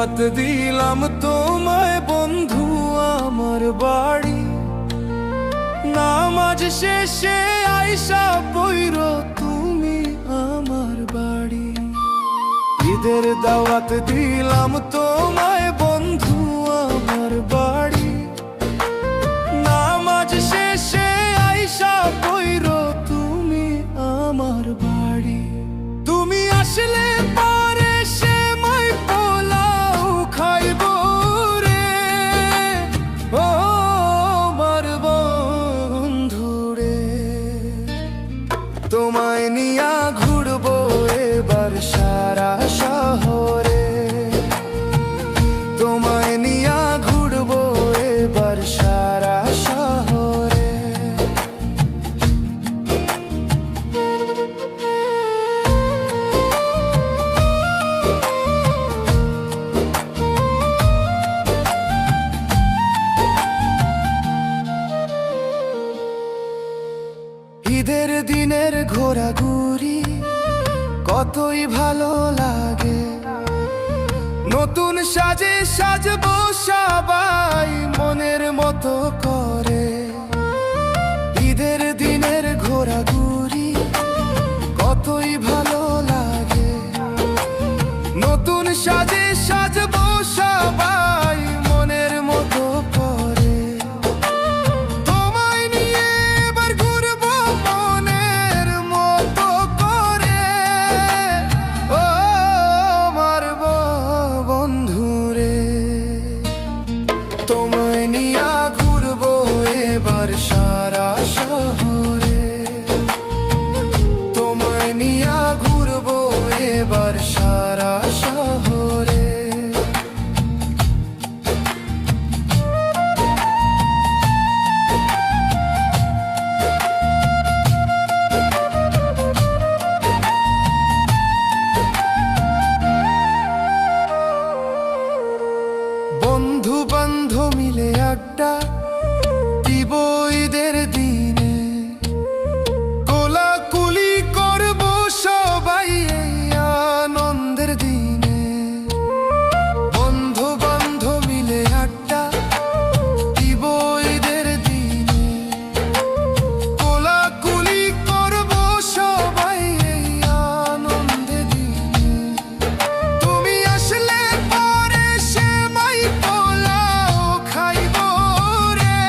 দাওয়াত দিলাম তোমায় বন্ধু আমার বাড়ি, নামাজ শেষে আইসা পইরো তুমি আমার বাড়ি। ঈদের দাওয়াত দিলাম তোমায় বন্ধু আমার বাড়ি, নামাজ শেষে আইসা পইরো তুমি আমার বাড়ি। তুমি আসলে পারে সেমাই পোলাও খাইব রে, ও আমার বন্ধু রে। তোমায় নিয়া ঘুরবো এবার সারা শহরে, তোমায় নিয়া ঘুরবো এবার সারা শহরে। ঈদের দিনের ঘোরাঘুরি কতই ভালো লাগে, নতুন সাজে সাজবো সবাই মনের মতো করে। ঈদের দিনের ঘোরাঘুরি কতই ভালো লাগে, নতুন সাজে সাজবো সবাই মনের মতো করে। তোমায় নিয়ে এবার ঘুরবো মনের মতো করে, ও আমার বন্ধু রে। তোমায় নিয়া ঘুরবো এবার সারা শহরে, তোমায় নিয়া ঘুরবো এবার সারা শহরে। বন্ধু বান্ধব মিলে আড্ডা দিব ঈদের দিনে, কোলাকুলি করবো সবাই এই আনন্দের দিনে। বন্ধু বান্ধব মিলে আড্ডা দিব ঈদের দিনে, কোলাকুলি করবো সবাই এই আনন্দের দিনে। তুমি আসলে পরে সেমাই পোলাও খাইব রে,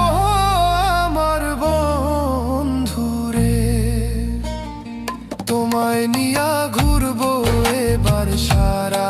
ও আমার বন্ধু রে। তোমায় নিয়া ঘুরবো এবার সারা